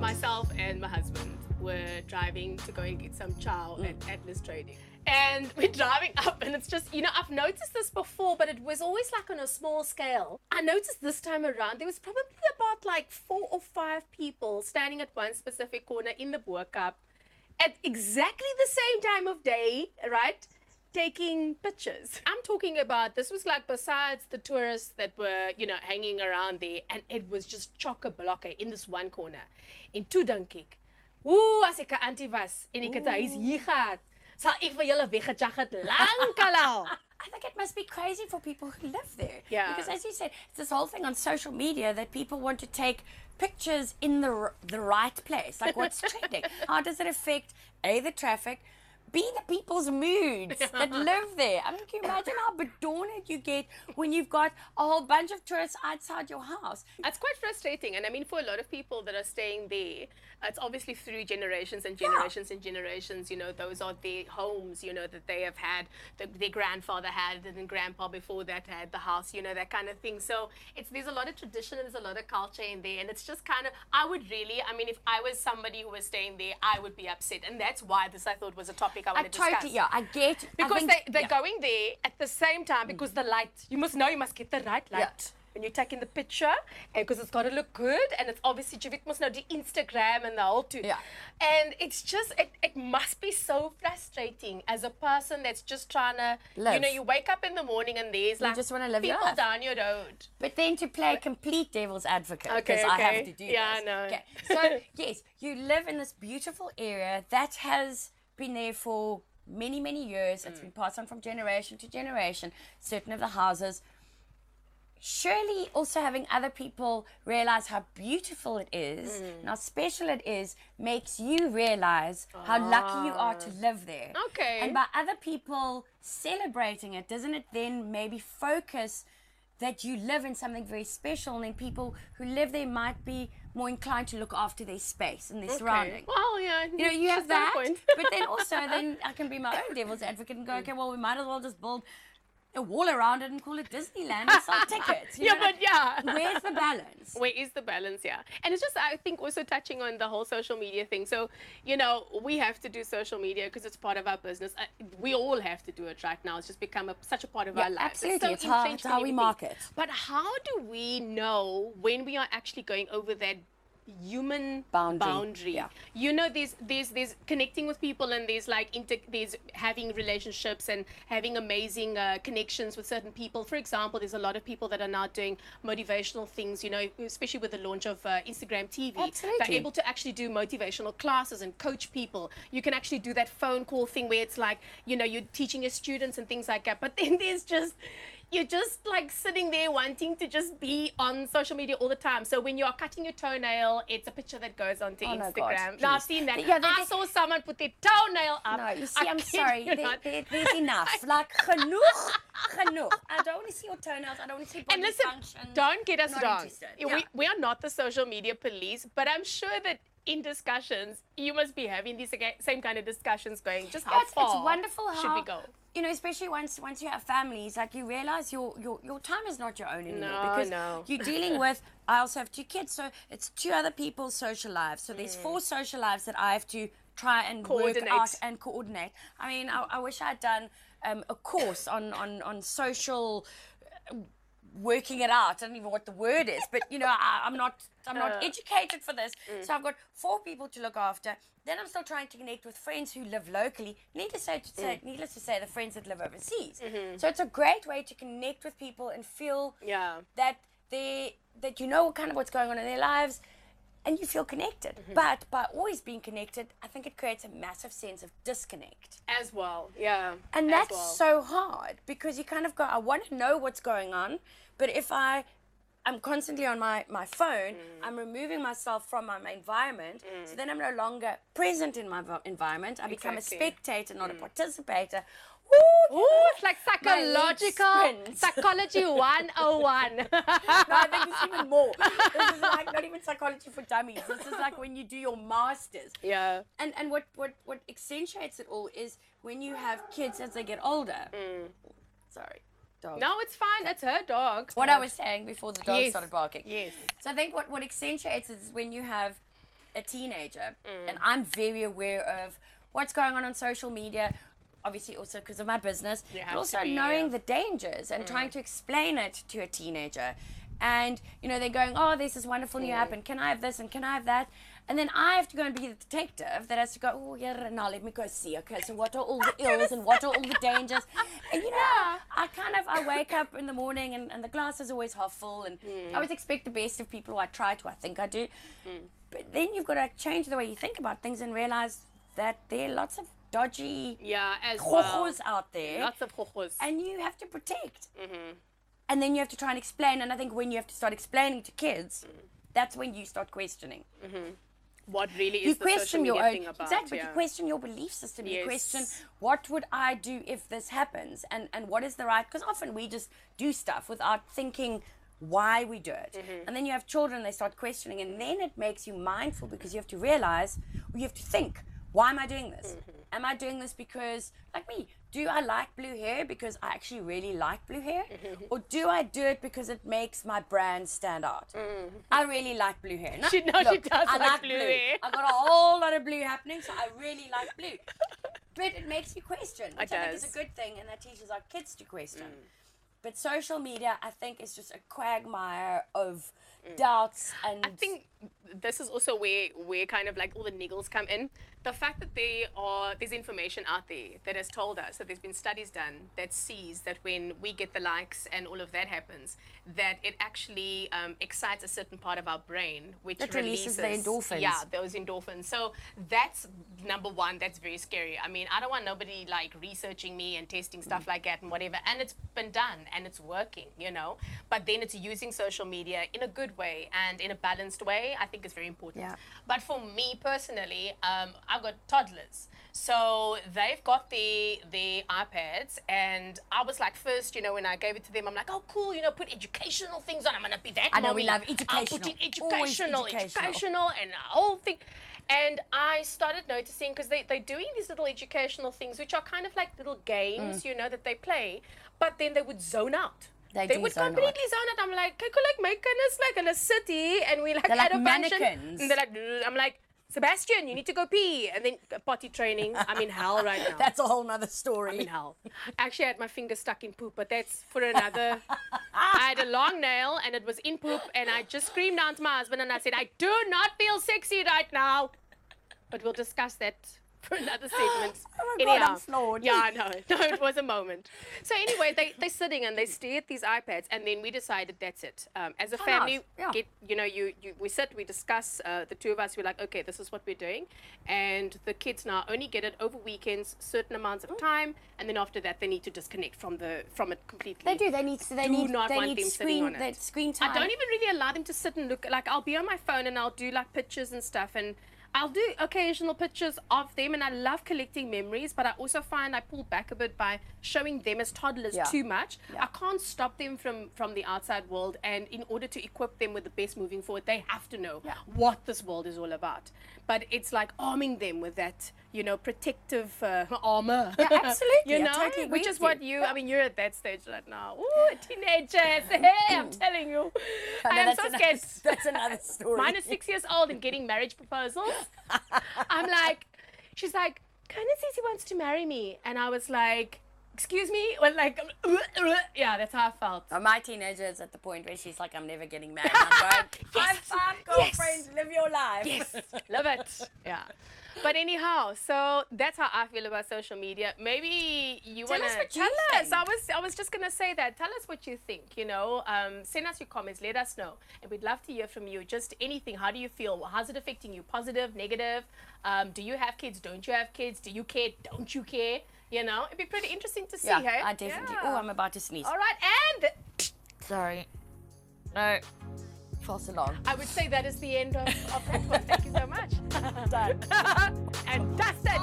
myself and my husband were driving to go and get some chow at Atlas Trading. And we're driving up, and it's just, I've noticed this before, but it was always like on a small scale. I noticed this time around, there was probably about like 4 or 5 people standing at one specific corner in the Boer Cup at exactly the same time of day, right? Taking pictures. I'm talking about, this was like besides the tourists that were, hanging around there, and it was just chock-a-block in this one corner. En toe dink ek, as ek 'n auntie was en ek het 'n huis hier gehad, sal ek vir julle weggejag het lankal al. I think it must be crazy for people who live there. Yeah. Because as you said, it's this whole thing on social media that people want to take pictures in the right place. Like what's trending? How does it affect A, the traffic, B, the people's moods that live there? I mean, can you imagine how bedorned you get when you've got a whole bunch of tourists outside your house? It's quite frustrating. And I mean, for a lot of people that are staying there, it's obviously through generations and generations and generations. Those are their homes, that they have had, their grandfather had, and then grandpa before that had the house, that kind of thing. So there's a lot of tradition and there's a lot of culture in there. And it's just kind of, if I was somebody who was staying there, I would be upset. And that's why this, I thought, was a topic I want to discuss. I get. Because they're going there at the same time, because the light, you must get the right light. Yeah. When you're taking the picture, and because it's got to look good, and it's obviously, jy weet mos nou die Instagram and the whole two. Yeah. And it's just, it must be so frustrating as a person that's just trying to, live. You wake up in the morning and there's like just wanna live your people life. down your road. But then to play complete devil's advocate, Okay, because I have okay. to do Yeah, this. I know. Okay. So, yes, you live in this beautiful area that has been there for many, many years. It's been passed on from generation to generation, certain of the houses. Surely also having other people realize how beautiful it is and how special it is makes you realize how lucky you are to live there. Okay. And by other people celebrating it, doesn't it then maybe focus that you live in something very special, and then people who live there might be more inclined to look after their space and their surroundings? Well, yeah. You have she's got a that, point. but then also I can be my own devil's advocate and go, okay, well, we might as well just build a wall around it and call it Disneyland and sell tickets. Where's the balance? Where is the balance, yeah. And it's just, I think, also touching on the whole social media thing. So, we have to do social media because it's part of our business. We all have to do it right now. It's just become such a part of our lives. Absolutely. It's how we market. But how do we know when we are actually going over that human boundary? Yeah. There's connecting with people, and there's there's having relationships and having amazing connections with certain people. For example, there's a lot of people that are now doing motivational things, especially with the launch of Instagram TV. Absolutely. They're able to actually do motivational classes and coach people. You can actually do that phone call thing where it's like, you're teaching your students and things like that. But then you're just like sitting there wanting to just be on social media all the time. So when you are cutting your toenail, it's a picture that goes onto no, Instagram. God, Now I've please. seen that. Yeah, I saw someone put their toenail up. No, you see, I'm kid sorry. you not. There's enough. Like, genoeg. I don't want to see your toenails. I don't want to see body And listen, function. don't get us Not wrong. interested. We are not the social media police, but I'm sure that in discussions, you must be having these same kind of discussions going. Just how It's far wonderful how should we go? Especially once you have families, like you realize your time is not your own anymore. No, because no. you're dealing with, I also have 2 kids, so it's 2 other people's social lives. So there's 4 social lives that I have to try and work out and coordinate. I mean, I wish I'd done a course on social working it out. I don't even know what the word is, but I'm not educated for this. So I've got 4 people to look after. Then I'm still trying to connect with friends who live locally. Needless to say, the friends that live overseas. So it's a great way to connect with people and feel that that you know kind of what's going on in their lives, and you feel connected. But by always being connected, I think it creates a massive sense of disconnect. As well, yeah. And that's so hard, because you kind of go, I want to know what's going on, but if I'm constantly on my phone, I'm removing myself from my environment, so then I'm no longer present in my environment. I become a spectator, not a participator. Ooh, it's like psychology 101. No, I think it's even more. This is like not even psychology for dummies. This is like when you do your masters. Yeah. And what accentuates it all is when you have kids as they get older. Sorry. Dog. No, it's fine. That's her dog. What I was saying before the dog Yes. started barking. Yes. So I think what accentuates it is when you have a teenager, and I'm very aware of what's going on social media, obviously also because of my business, but also knowing the dangers and trying to explain it to a teenager. And, you know, they're going, oh, there's this wonderful new app, and can I have this, and can I have that? And then I have to go and be the detective that has to go, oh, yeah, now let me go see. Okay, so what are all the ills and what are all the dangers? And, you know, I wake up in the morning and the glass is always half full, and I always expect the best of people, who I try to, I think I do. But then you've got to change the way you think about things and realize that there are lots of dodgy out there. Lots of chojos. And you have to protect. And then you have to try and explain. And I think when you have to start explaining to kids, that's when you start questioning. What really is the social media thing about. Exactly, but you question your belief system. You question, what would I do if this happens? And what is the right... Because often we just do stuff without thinking why we do it. And then you have children, they start questioning. And then it makes you mindful because you have to realize, or you have to think, why am I doing this? Am I doing this because, like me, do I like blue hair because I actually really like blue hair? Or do I do it because it makes my brand stand out? I really like blue hair. She does I like blue hair. I've got a whole lot of blue happening, so I really like blue. But it makes you question, which I think is a good thing, and that teaches our kids to question. But social media, I think, is just a quagmire of doubts. And I think this is also where kind of like all the niggles come in. The fact that there's information out there that has told us that there's been studies done that sees that when we get the likes and all of that happens, that it actually excites a certain part of our brain, which releases the endorphins. Yeah, those endorphins. So that's number one. That's very scary. I mean, I don't want nobody like researching me and testing stuff like that and whatever. And it's been done and it's working, you know. But then it's using social media in a good way and in a balanced way. I think it's very important. Yeah. But for me personally, I've got toddlers, so they've got the iPads, and I was like, first, you know, when I gave it to them, I'm like, oh cool, you know, put educational things on. I'm gonna be that. I know, we love educational. I'll put in educational and a whole thing. And I started noticing, because they're doing these little educational things, which are kind of like little games, you know, that they play, but then they would zone out. They would completely zone out. I'm like, okay, cool, like make us like in a city, and we like they're at like a function. mannequins. And they're like, I'm like, Sebastian, you need to go pee. And then potty training. I'm in hell right now. That's a whole nother story. I'm in hell. Actually, I had my finger stuck in poop, but that's for another. I had a long nail and it was in poop, and I just screamed down to my husband and I said, I do not feel sexy right now. But we'll discuss that for another segment. Oh my God, I'm floored. Yeah, I know. No, it was a moment. So anyway, they're sitting and they stare at these iPads, and then we decided that's it. As a family, we sit, we discuss, the two of us, we're like, okay, this is what we're doing. And the kids now only get it over weekends, certain amounts of time, and then after that, they need to disconnect from it completely. They do. They need screen time. I don't even really allow them to sit and look. Like, I'll be on my phone and I'll do like pictures and stuff, and I'll do occasional pictures of them, and I love collecting memories, but I also find I pull back a bit by showing them as toddlers too much. I can't stop them from the outside world, and in order to equip them with the best moving forward, they have to know what this world is all about. But it's like arming them with that, you know, protective armor. Yeah, absolutely. You know, totally which is what I mean, you're at that stage right now. Ooh, teenagers. Hey, I'm telling you. I am so scared. That's another story. Mine is 6 years old and getting marriage proposals. I'm like, she's like, Kana Sisi wants to marry me. And I was like, excuse me? Well, like, yeah, that's how I felt. My teenager is at the point where she's like, I'm never getting married. I'm going, high five, girlfriends, live your life. Yes, love it. Yeah. But anyhow, so that's how I feel about social media. Maybe you want to tell us. I was just going to say that. Tell us what you think, you know. Send us your comments. Let us know. And we'd love to hear from you. Just anything. How do you feel? How's it affecting you? Positive, negative? Do you have kids? Don't you have kids? Do you care? Don't you care? You know, it'd be pretty interesting to see, hey? I definitely. Oh, I'm about to sneeze. All right, and... Sorry. No. False alarm. I would say that is the end of that one. Thank you so much. Done. And that's it.